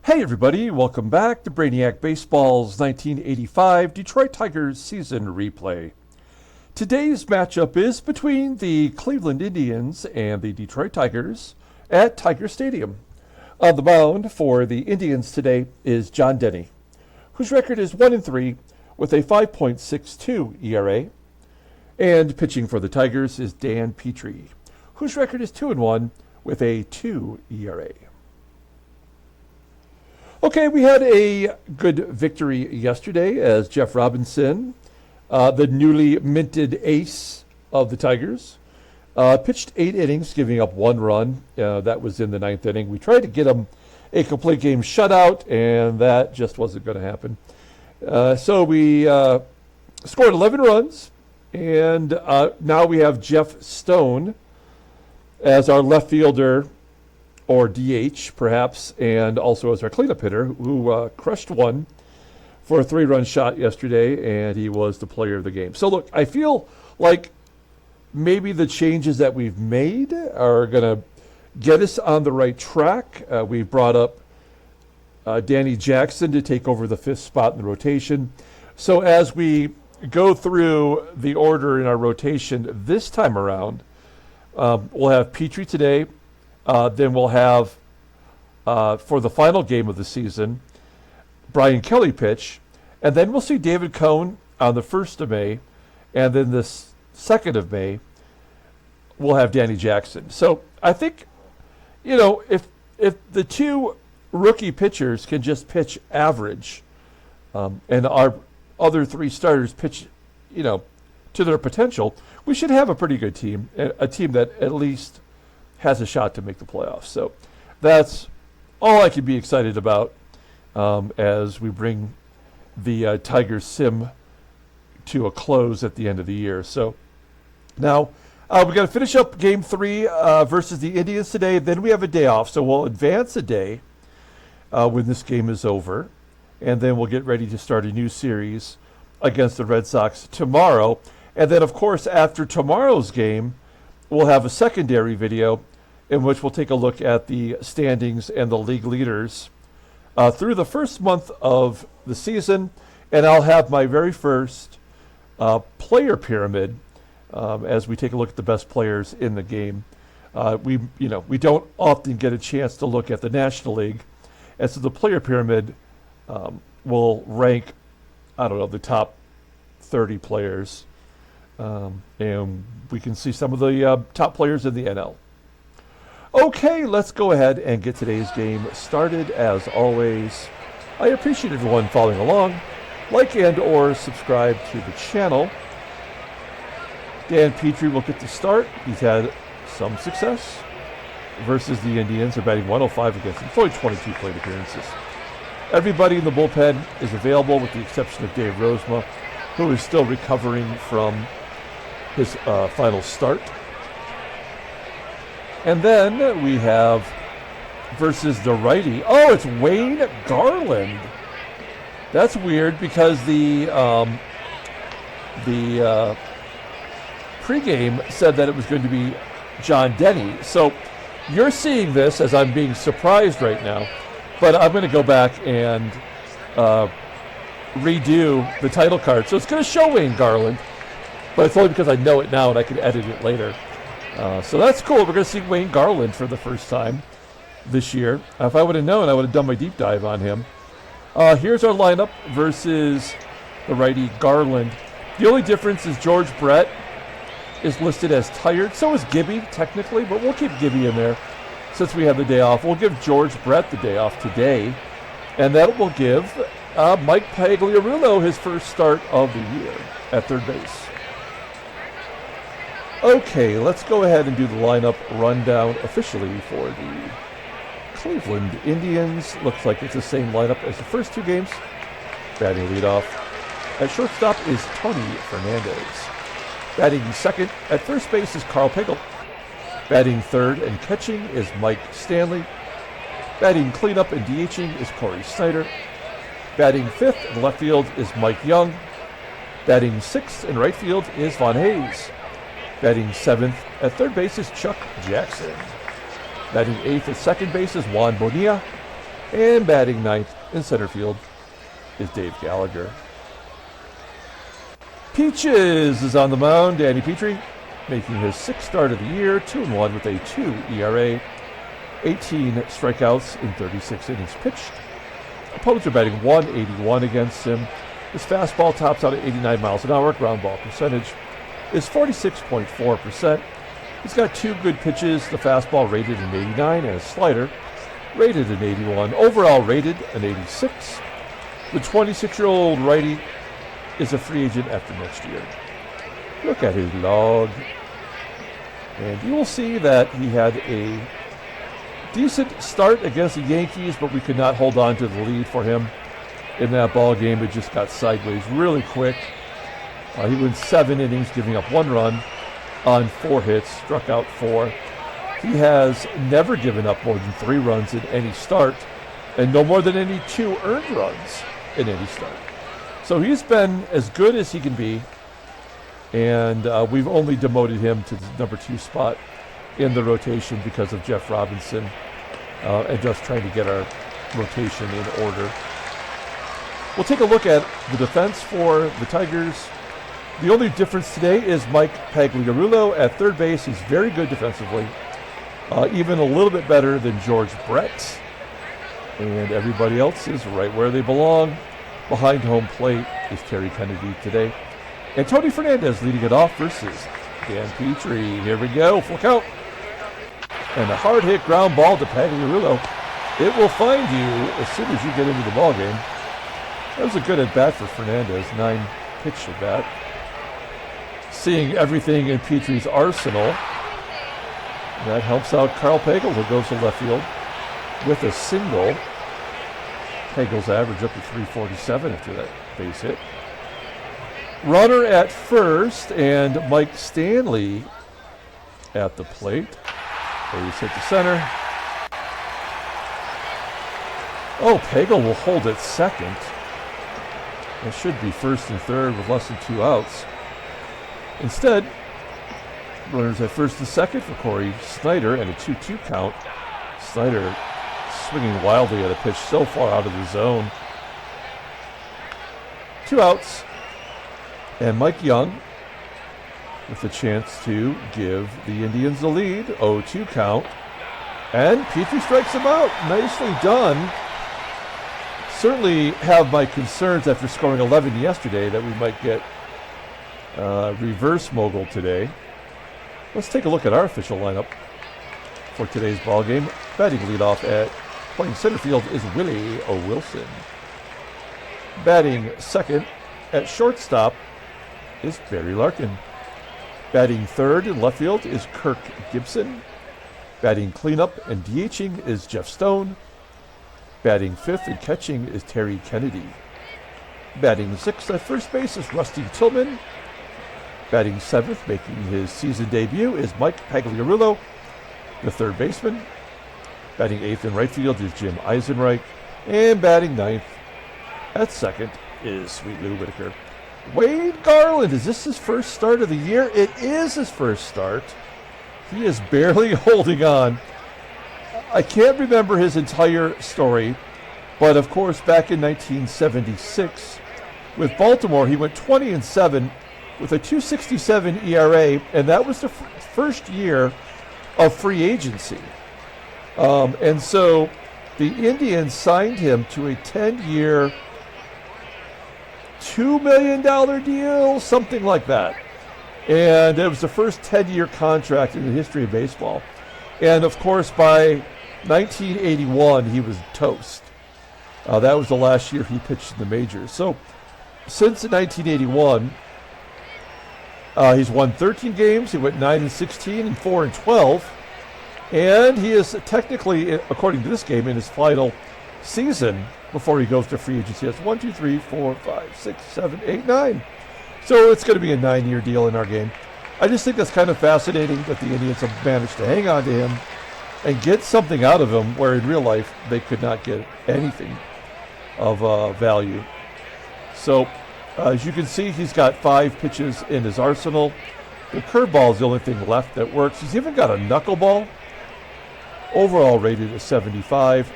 Hey everybody, welcome back to Brainiac Baseball's 1985 Detroit Tigers season replay. Today's matchup is between the Cleveland Indians and the Detroit Tigers at Tiger Stadium. On the mound for the Indians today is John Denny, whose record is 1-3 with a 5.62 ERA. And pitching for the Tigers is Dan Petry, whose record is 2-1 with a 2 ERA. Okay, we had a good victory yesterday as Jeff Robinson, the newly minted ace of the Tigers, pitched 8 innings, giving up 1 run. That was in the 9th inning. We tried to get him a complete game shutout, and that just wasn't going to happen. So we scored 11 runs, and now we have Jeff Stone as our left fielder, or DH perhaps, and also as our cleanup hitter, who crushed one for a 3-run shot yesterday, and he was the player of the game. So look, I feel like maybe the changes that we've made are going to get us on the right track. We brought up Danny Jackson to take over the 5th spot in the rotation. So as we go through the order in our rotation this time around, we'll have Petry today. Then we'll have, for the final game of the season, Brian Kelly pitch. And then we'll see David Cone on the 1st of May. And then the 2nd of May, we'll have Danny Jackson. So I think, if the 2 rookie pitchers can just pitch average, and our other 3 starters pitch, to their potential, we should have a pretty good team, a team that at least has a shot to make the playoffs. So that's all I can be excited about as we bring the Tigers sim to a close at the end of the year. So now we're going to finish up Game 3 versus the Indians today. Then we have a day off, so we'll advance a day when this game is over, and then we'll get ready to start a new series against the Red Sox tomorrow. And then, of course, after tomorrow's game, we'll have a secondary video in which we'll take a look at the standings and the league leaders through the first month of the season. And I'll have my very first player pyramid as we take a look at the best players in the game. We don't often get a chance to look at the National League. And so the player pyramid will rank, the top 30 players. And we can see some of the top players in the NL. Okay, let's go ahead and get today's game started. As always, I appreciate everyone following along. Like and or subscribe to the channel. Dan Petry will get the start. He's had some success versus the Indians. They're batting 105 against him. It's only 22 plate appearances. Everybody in the bullpen is available with the exception of Dave Rozema, who is still recovering from his final start. And then we have versus the righty. Oh, it's Wayne Garland. That's weird because the pregame said that it was going to be John Denny. So you're seeing this as I'm being surprised right now, but I'm going to go back and redo the title card. So it's going to show Wayne Garland, but it's only because I know it now and I can edit it later. So that's cool. We're going to see Wayne Garland for the first time this year. If I would have known, I would have done my deep dive on him. Here's our lineup versus the righty Garland. The only difference is George Brett is listed as tired. So is Gibby, technically, but we'll keep Gibby in there since we have the day off. We'll give George Brett the day off today, and that will give Mike Pagliarulo his first start of the year at third base. Okay, let's go ahead and do the lineup rundown officially for the Cleveland Indians. Looks like it's the same lineup as the first 2 games. Batting leadoff at shortstop is Tony Fernandez. Batting second at first base is Karl Pagel. Batting third and catching is Mike Stanley. Batting cleanup and DHing is Cory SNYDER. Batting fifth in left field is Mike Young. Batting sixth in right field is Von Hayes. Batting seventh at third base is Chuck Jackson. Batting eighth at second base is Juan Bonilla. And batting ninth in center field is Dave Gallagher. Peaches is on the mound. Danny Petry making his sixth start of the year, 2-1 with a 2 ERA, 18 strikeouts in 36 innings pitched. Opponents are batting 181 against him. His fastball tops out at 89 miles an hour. Ground ball percentage is 46.4%. He's got two good pitches, the fastball rated an 89 and a slider rated an 81. Overall rated an 86. The 26-year-old righty is a free agent after next year. Look at his log. And you will see that he had a decent start against the Yankees, but we could not hold on to the lead for him in that ball game. It just got sideways really quick. He went 7 innings, giving up 1 run on 4 hits, struck out 4. He has never given up more than 3 runs in any start, and no more than any 2 earned runs in any start. So he's been as good as he can be, and we've only demoted him to the number 2 spot in the rotation because of Jeff Robinson and just trying to get our rotation in order. We'll take a look at the defense for the Tigers. The only difference today is Mike Pagliarulo at third base. He's very good defensively, even a little bit better than George Brett. And everybody else is right where they belong. Behind home plate is Terry Kennedy today. And Tony Fernandez leading it off versus Dan Petry. Here we go, full count. And a hard hit ground ball to Pagliarulo. It will find you as soon as you get into the ball game. That was a good at bat for Fernandez, 9 pitch at bat. Seeing everything in Petry's arsenal. That helps out Karl Pagel, who goes to left field with a single. Pagel's average up to 347 after that base hit. Runner at first, and Mike Stanley at the plate. Base hit the center. Oh, Pagel will hold at second. It should be first and third with less than 2 outs. Instead, runners at first and second for Cory SNYDER and a 2-2 count. SNYDER swinging wildly at a pitch so far out of the zone. 2 outs. And Mike Young with a chance to give the Indians the lead. 0-2 count. And Petry strikes him out. Nicely done. Certainly have my concerns after scoring 11 yesterday that we might get reverse mogul today. Let's take a look at our official lineup for today's ball game. Batting leadoff at playing center field is Willie Wilson. Batting second at shortstop is Barry Larkin. Batting third in left field is Kirk GIBSON. Batting cleanup and DHing is Jeff Stone. Batting fifth and catching is Terry Kennedy. Batting sixth at first base is Rusty Tillman. Batting seventh, making his season debut, is Mike Pagliarulo, the third baseman. Batting eighth in right field is Jim EISENREICH. And batting ninth at second is Sweet Lou Whitaker. Wade Garland, is this his first start of the year? It is his first start. He is barely holding on. I can't remember his entire story, but of course back in 1976 with Baltimore, he went 20-7 with a 2.67 ERA, and that was the first year of free agency. And so the Indians signed him to a 10-year, $2 million deal, something like that. And it was the first 10-year contract in the history of baseball. And of course, by 1981, he was toast. That was the last year he pitched in the majors. So since 1981, he's won 13 games. He went 9-16 and 4-12. And he is technically, according to this game, in his final season before he goes to free agency. That's 1, 2, 3, 4, 5, 6, 7, 8, 9. So it's going to be a 9-year deal in our game. I just think that's kind of fascinating that the Indians have managed to hang on to him and get something out of him where in real life they could not get anything of value. So as you can see, he's got 5 pitches in his arsenal. The curveball is the only thing left that works. He's even got a knuckleball. Overall rated a 75.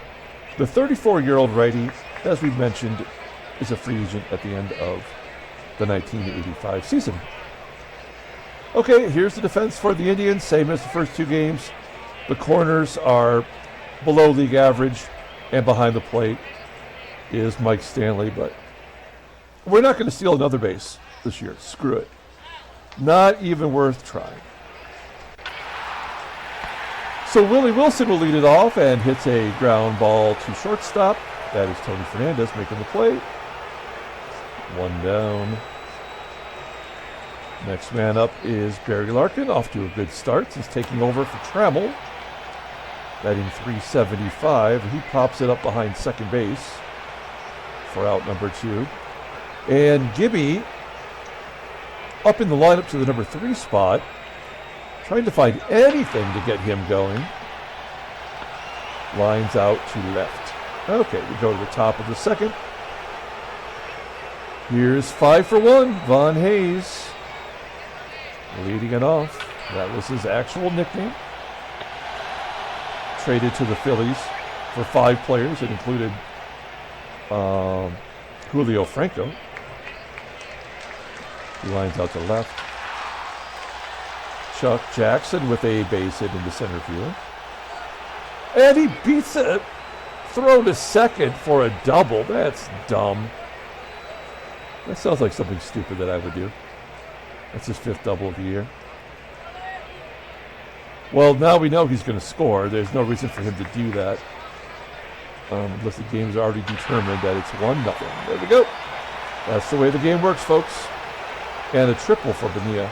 The 34-year-old righty, as we mentioned, is a free agent at the end of the 1985 season. Okay, here's the defense for the Indians, same as the first two games. The corners are below league average, and behind the plate is Mike Stanley, but we're not going to steal another base this year. Screw it. Not even worth trying. So Willie Wilson will lead it off and hits a ground ball to shortstop. That is Tony Fernandez making the play. One down. Next man up is Barry Larkin, off to a good start since taking over for Trammell. Batting .375. He pops it up behind second base for out number 2. And Gibby up in the lineup to the number 3 spot, trying to find anything to get him going. Lines out to left. Okay, we go to the top of the second. Here's 5 for 1, Von Hayes leading it off. That was his actual nickname. Traded to the Phillies for 5 players. It included Julio Franco. He lines out to left. Chuck Jackson with a base hit into center field. And he beats it. Throw to second for a double. That's dumb. That sounds like something stupid that I would do. That's his 5th double of the year. Well, now we know he's going to score. There's no reason for him to do that. Unless the game's already determined that it's 1-0. There we go. That's the way the game works, folks. And a triple for Bonilla.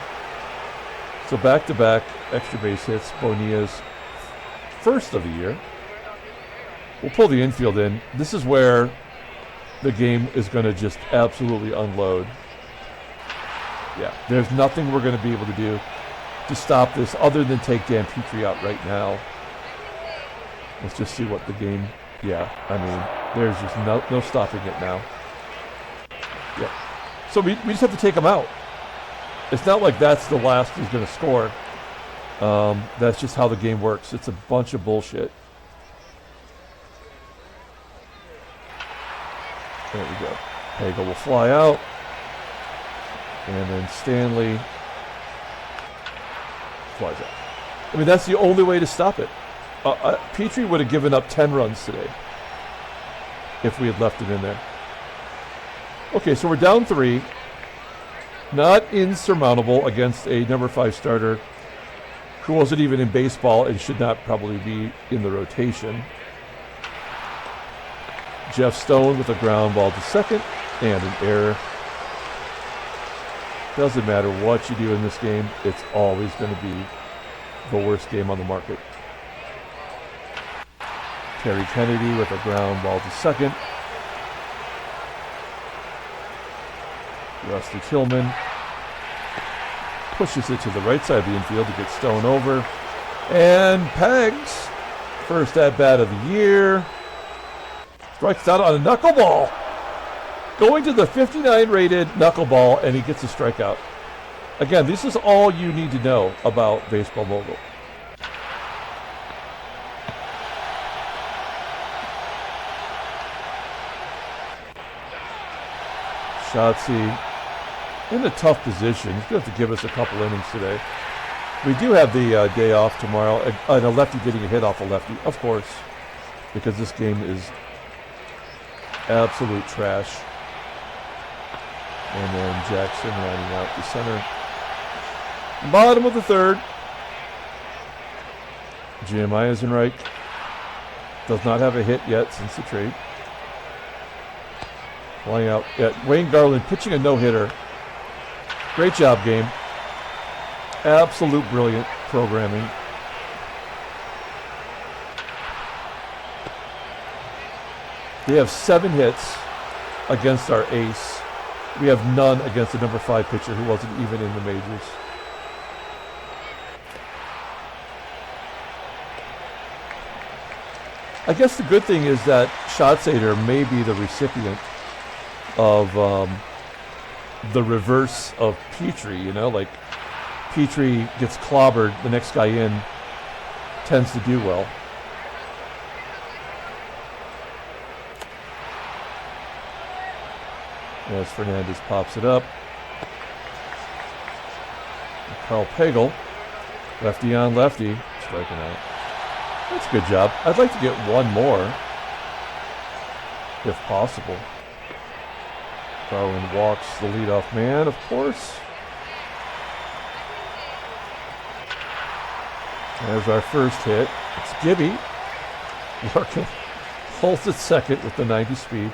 So back-to-back extra base hits. Bonilla's first of the year. We'll pull the infield in. This is where the game is going to just absolutely unload. Yeah, there's nothing we're going to be able to do to stop this other than take Dan Petry out right now. Let's just see what the game... Yeah, I mean, there's just no stopping it now. Yeah. So we just have to take him out. It's not like that's the last he's going to score. That's just how the game works. It's a bunch of bullshit. There we go. Pagel will fly out. And then Stanley flies out. I mean, that's the only way to stop it. Petry would have given up 10 runs today if we had left it in there. Okay, so we're down 3. Not insurmountable against a number 5 starter who wasn't even in baseball and should not probably be in the rotation. Jeff Stone with a ground ball to second and an error. Doesn't matter what you do in this game, it's always going to be the worst game on the market. Terry Kennedy with a ground ball to second. Rusty Tillman pushes it to the right side of the infield to get Stone over. And Pegs, first at-bat of the year, strikes out on a knuckleball. Going to the 59 rated knuckleball, and he gets a strikeout. Again, this is all you need to know about Baseball Mogul. Shotzi in a tough position. He's going to have to give us a couple innings today. We do have the day off tomorrow, and a lefty getting a hit off a lefty, of course, because this game is absolute trash. And then Jackson lining out to center. Bottom of the 3rd. Jim Eisenreich does not have a hit yet since the trade. Flying out. Yeah, Wayne Garland pitching a no-hitter. Great job, game. Absolute brilliant programming. They have 7 hits against our ace. We have none against the number 5 pitcher who wasn't even in the majors. I guess the good thing is that Schatzeder may be the recipient of the reverse of Petry, you know, like Petry gets clobbered, the next guy in tends to do well. as Fernandez pops it up. Karl Pagel, lefty on lefty, striking out. That's a good job. I'd like to get one more, if possible. Garland walks the leadoff man, of course. There's our first hit. It's Gibby. Larkin holds at second with the 90 speed.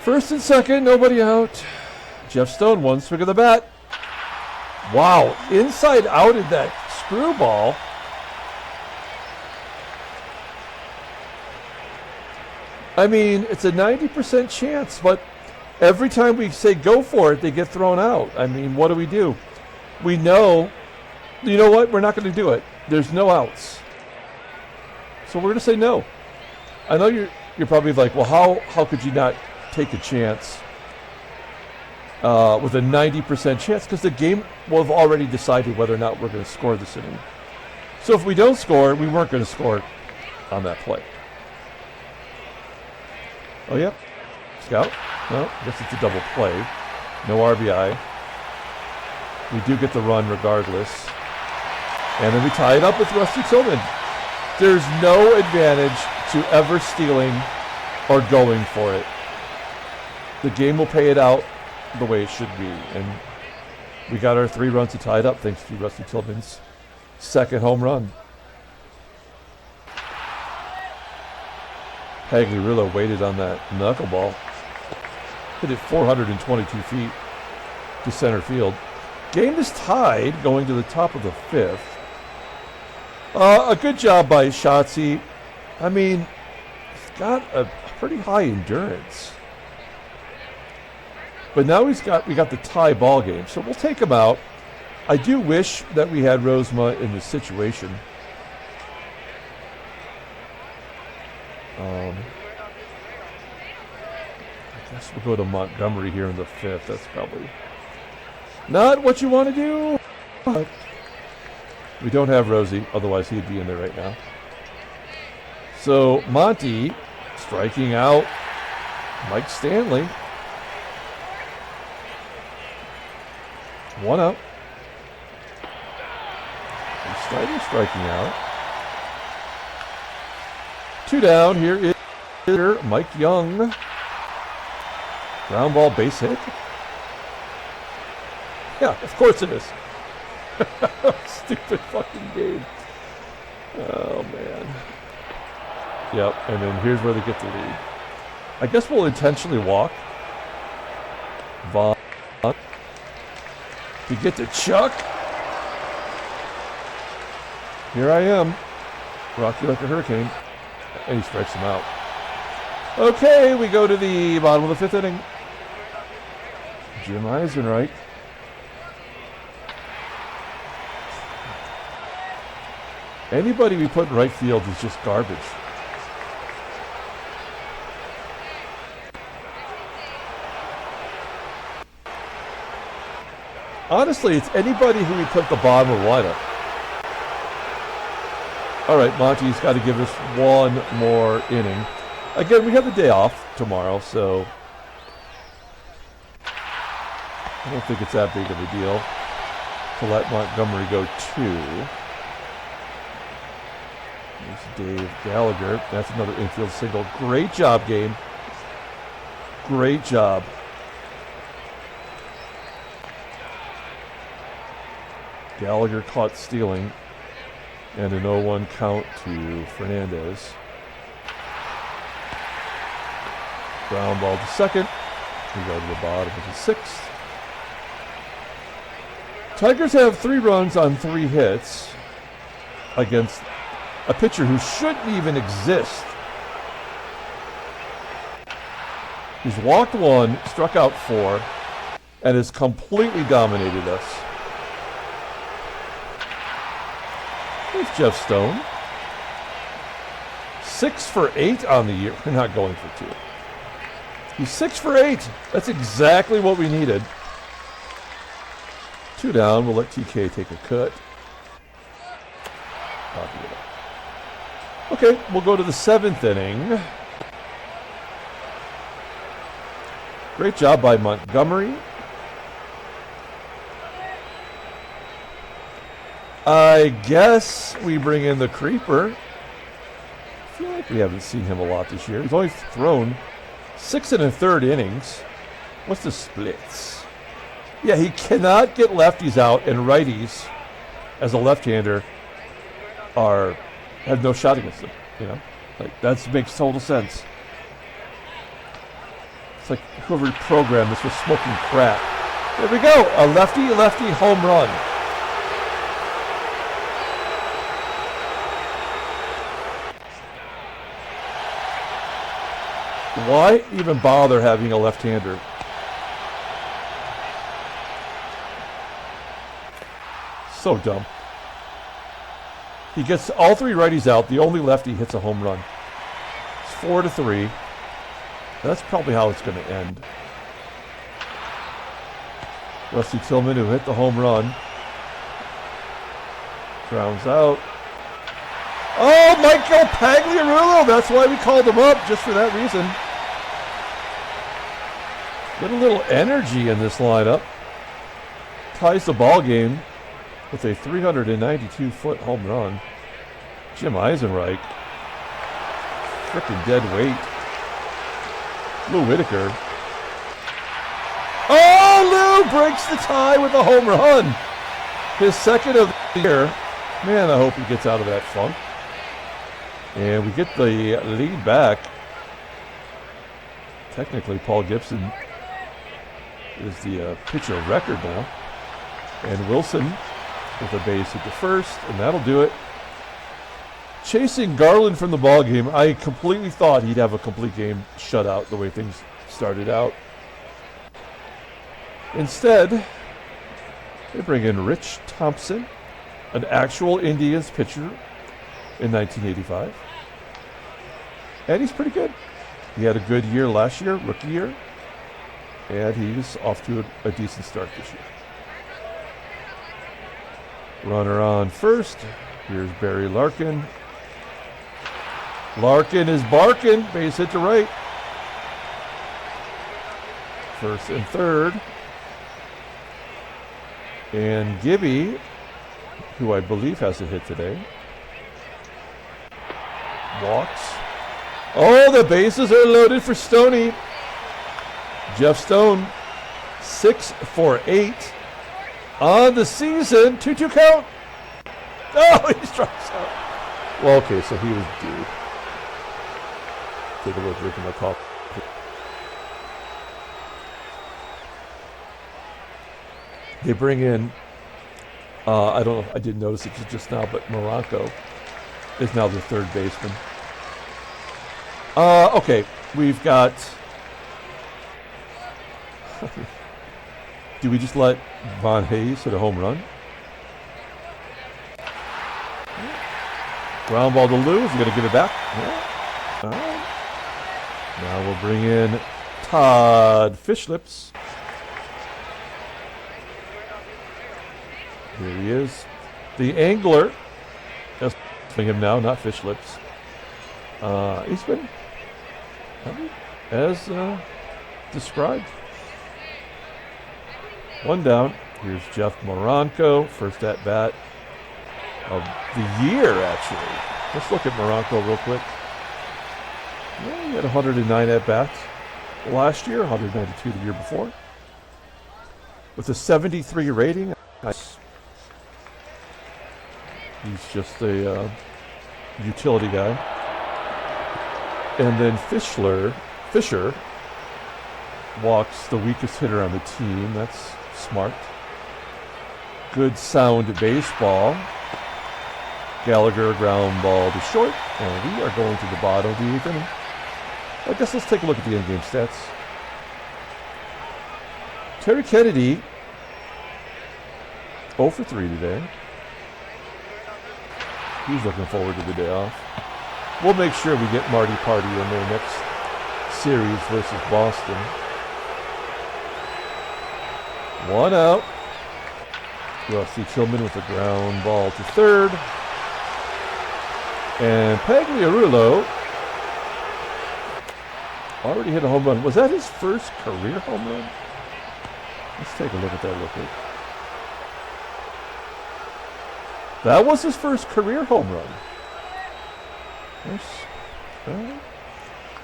First and second, nobody out. Jeff Stone, one swing of the bat. Wow, inside outed that screwball. I mean, it's a 90% chance, but every time we say go for it, they get thrown out. I mean, what do? We know, you know what? We're not going to do it. There's no outs. So we're going to say no. I know you're probably like, well, how could you not take a chance with a 90% chance? Because the game will have already decided whether or not we're going to score this inning. So if we don't score, we weren't going to score on that play. Oh, yeah. Scout? No, I guess it's a double play. No RBI. We do get the run regardless. And then we tie it up with Rusty Tillman. There's no advantage to ever stealing or going for it. The game will pay it out the way it should be. And we got our 3 runs to tie it up thanks to Rusty Tillman's second home run. Pagliarulo waited on that knuckleball. Hit it 422 feet to center field. Game is tied going to the top of the 5th. A good job by Schatzy. I mean, he's got a pretty high endurance. But now we got the tie ball game, so we'll take him out. I do wish that we had Rozema in this situation. I guess we'll go to Montgomery here in the 5th. That's probably not what you want to do. But we don't have Rosie, otherwise he'd be in there right now. So Monty striking out Mike Stanley. 1 out. And SNYDER striking out. 2 down. Here is Mike Young. Ground ball base hit. Yeah, of course it is. Stupid fucking game. Oh, man. Yep, and then here's where they get the lead. I guess we'll intentionally walk. Vaughn. To get to Chuck. Here I am. Rocky like a hurricane. And he strikes him out. Okay, we go to the bottom of the 5th inning. Jim EISENREIch. Anybody we put in right field is just garbage. Honestly, it's anybody who we put at the bottom of the lineup. All right, Monty's got to give us one more inning. Again, we have the day off tomorrow, so I don't think it's that big of a deal to let Montgomery go 2. There's Dave Gallagher. That's another infield single. Great job, game. Great job. Gallagher caught stealing. And an 0-1 count to Fernandez. Ground ball to second. We go to the bottom of the 6th. Tigers have 3 runs on 3 hits against a pitcher who shouldn't even exist. He's walked 1, struck out 4, and has completely dominated us. There's Jeff Stone. 6 for 8 on the year. We're not going for 2. He's 6 for 8. That's exactly what we needed. 2 down. We'll let TK take a cut. Okay, we'll go to the 7th inning. Great job by Montgomery. I guess we bring in the creeper. I feel like we haven't seen him a lot this year. He's only thrown 6 1/3 innings. What's the splits? Yeah, he cannot get lefties out, and righties, as a left-hander, have no shot against him. You know, like that makes total sense. It's like whoever programmed this was smoking crack. There we go, a lefty home run. Why even bother having a left-hander? So dumb. He gets all 3 righties out. The only lefty hits a home run. It's 4-3. That's probably how it's going to end. Rusty Tillman, who hit the home run, grounds out. Oh, Michael Pagliarulo! That's why we called him up, just for that reason. Get a little energy in this lineup. Ties the ball game with a 392-foot home run. Jim Eisenreich. Frickin' dead weight. Lou Whitaker. Oh, Lou breaks the tie with a home run. His second of the year. Man, I hope he gets out of that funk. And we get the lead back. Technically, Paul Gibson is the pitcher of record now. And Wilson with a base hit to first, and that'll do it. Chasing Garland from the ball game, I completely thought he'd have a complete game shutout the way things started out. Instead, they bring in Rich Thompson, an actual Indians pitcher in 1985. And he's pretty good. He had a good year last year, rookie year, and he's off to a decent start this year. Runner on first. Here's Barry Larkin. Larkin is barking. Base hit to right. First and third. And Gibby, who I believe has a hit today, walks. Oh, the bases are loaded for Stoney. Jeff Stone, 6 for 8 on the season. 2-2 count. Oh, he strikes out. Well, okay, so he was due. Take a look, drinking my coffee. They bring in, I don't know, I didn't notice it just now, but Moronco is now the third baseman. Okay, we've got, do we just let Von Hayes hit a home run? Ground ball to Lou, is he going to give it back? Yeah. All right. Now we'll bring in Todd Fishlips. Here he is. The angler. That's him now, not Fishlips. He's been as described. One down. Here's Jeff Moronco, first at bat of the year, actually. Let's look at Moronco real quick. Yeah, he had 109 at bats last year, 192 the year before, with a 73 rating. He's just a utility guy. And then Fisher walks the weakest hitter on the team. That's smart. Good sound baseball. Gallagher ground ball to short. And we are going to the bottom of the eighth inning. I guess let's take a look at the in-game stats. Terry Kennedy, 0 for 3 today. He's looking forward to the day off. We'll make sure we get Marty Party in their next series versus Boston. One out. Rusty Tillman with a ground ball to third. And Pagliarulo already hit a home run. Was that his first career home run? Let's take a look at that real quick. That was his first career home run. Yes.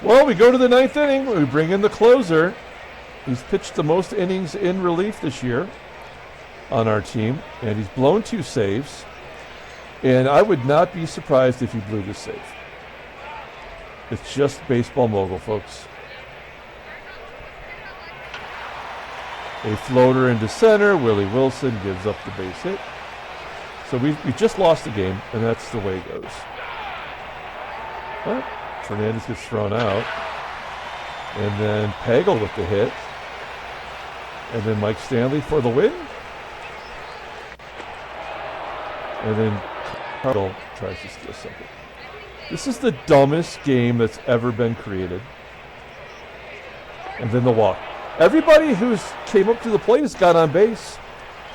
Well, we go to the 9th inning. We bring in the closer. He's pitched the most innings in relief this year on our team, and he's blown 2 saves. And I would not be surprised if he blew this save. It's just baseball mogul, folks. A floater into center. Willie Wilson gives up the base hit. So we just lost the game, and that's the way it goes. But Fernandez gets thrown out. And then Pagel with the hit. And then Mike Stanley for the win. And then Karl tries to steal second. This is the dumbest game that's ever been created. And then the walk. Everybody who's came up to the plate has got on base.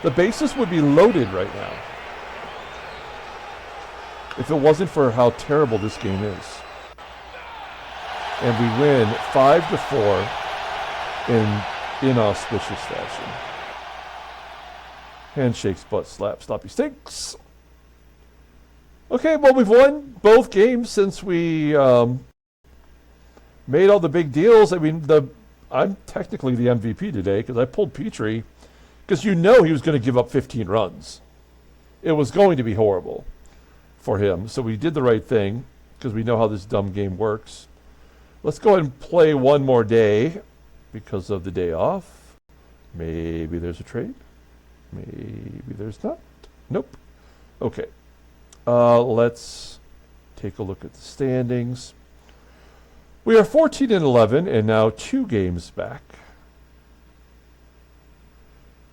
The bases would be loaded right now if it wasn't for how terrible this game is. And we win 5-4 in inauspicious fashion. Handshakes, butt slaps, sloppy stinks. Okay, well, we've won both games since we made all the big deals. I mean, I'm technically the MVP today because I pulled Petry because you know he was going to give up 15 runs. It was going to be horrible for him. So we did the right thing because we know how this dumb game works. Let's go ahead and play one more day because of the day off. Maybe there's a trade. Maybe there's not. Nope. Okay. Let's take a look at the standings. We are 14-11 and now 2 games back.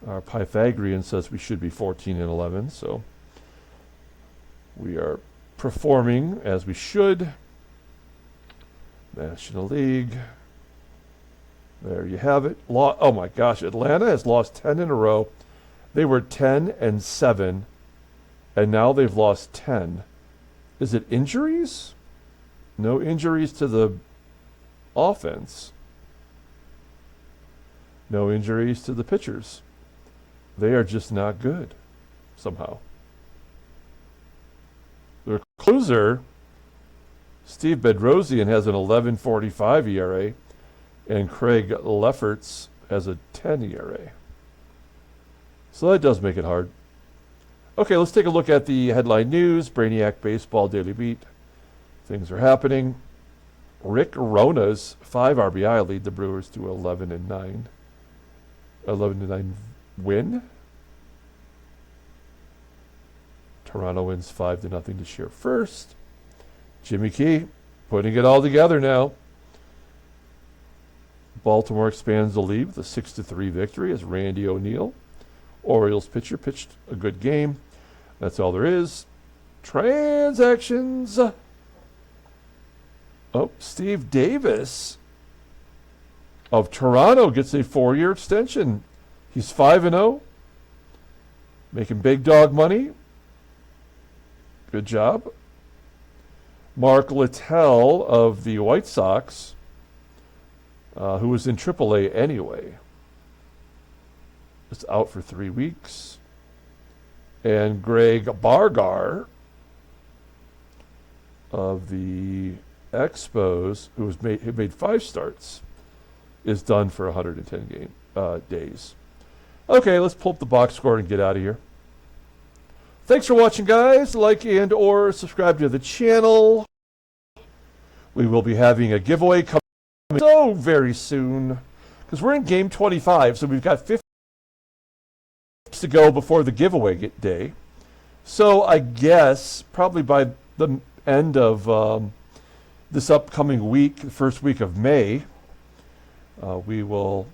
Our Pythagorean says we should be 14-11, so we are performing as we should. National League. There you have it. Oh my gosh, Atlanta has lost 10 in a row. They were 10-7, and now they've lost 10. Is it injuries? No injuries to the offense. No injuries to the pitchers. They are just not good somehow. Their closer, Steve Bedrosian, has an 11.45 ERA, and Craig Lefferts has a 10 ERA. So that does make it hard. Okay, let's take a look at the headline news. Brainiac Baseball Daily Beat. Things are happening. Rick Rona's 5 RBI lead the Brewers to 11-9. 11-9 win. Toronto wins 5-0 to share first. Jimmy Key putting it all together now. Baltimore expands the lead with a 6-3 victory as Randy O'Neal, Orioles pitcher, pitched a good game. That's all there is. Transactions. Oh, Steve Davis of Toronto gets a 4-year extension. He's 5-0, making big dog money. Good job. Mark Littell of the White Sox, who was in AAA anyway, is out for 3 weeks. And Greg Bargar of the Expos, who made 5 starts, is done for 110 days. Okay, let's pull up the box score and get out of here. Thanks for watching, guys. Like and or subscribe to the channel. We will be having a giveaway coming so very soon because we're in game 25, so we've got 50 to go before the giveaway day. So I guess probably by the end of this upcoming week, the first week of May, we will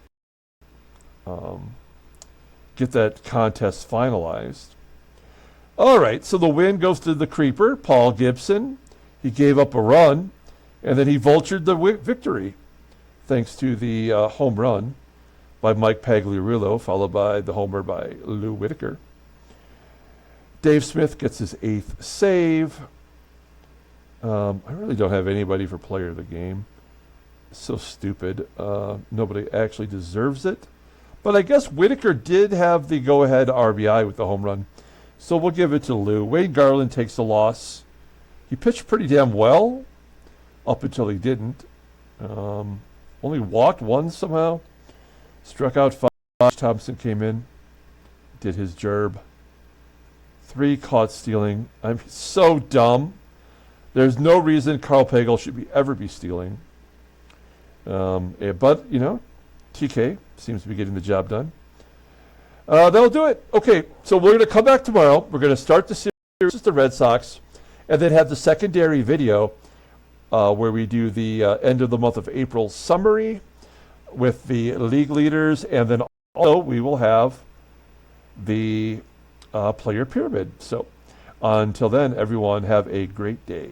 get that contest finalized. All right, so the win goes to the creeper, Paul Gibson. He gave up a run, and then he vultured the victory, thanks to the home run by Mike Pagliarulo, followed by the homer by Lou Whitaker. Dave Smith gets his 8th save. I really don't have anybody for player of the game. So stupid. Nobody actually deserves it. But I guess Whitaker did have the go-ahead RBI with the home run. So we'll give it to Lou. Wade Garland takes the loss. He pitched pretty damn well up until he didn't. Only walked one somehow. Struck out 5. Thompson came in. Did his gerb. 3 caught stealing. I'm so dumb. There's no reason Karl Pagel should ever be stealing. But, you know, TK seems to be getting the job done. That'll do it. Okay, so we're going to come back tomorrow. We're going to start the series with the Red Sox and then have the secondary video where we do the end of the month of April summary with the league leaders. And then also we will have the player pyramid. So until then, everyone have a great day.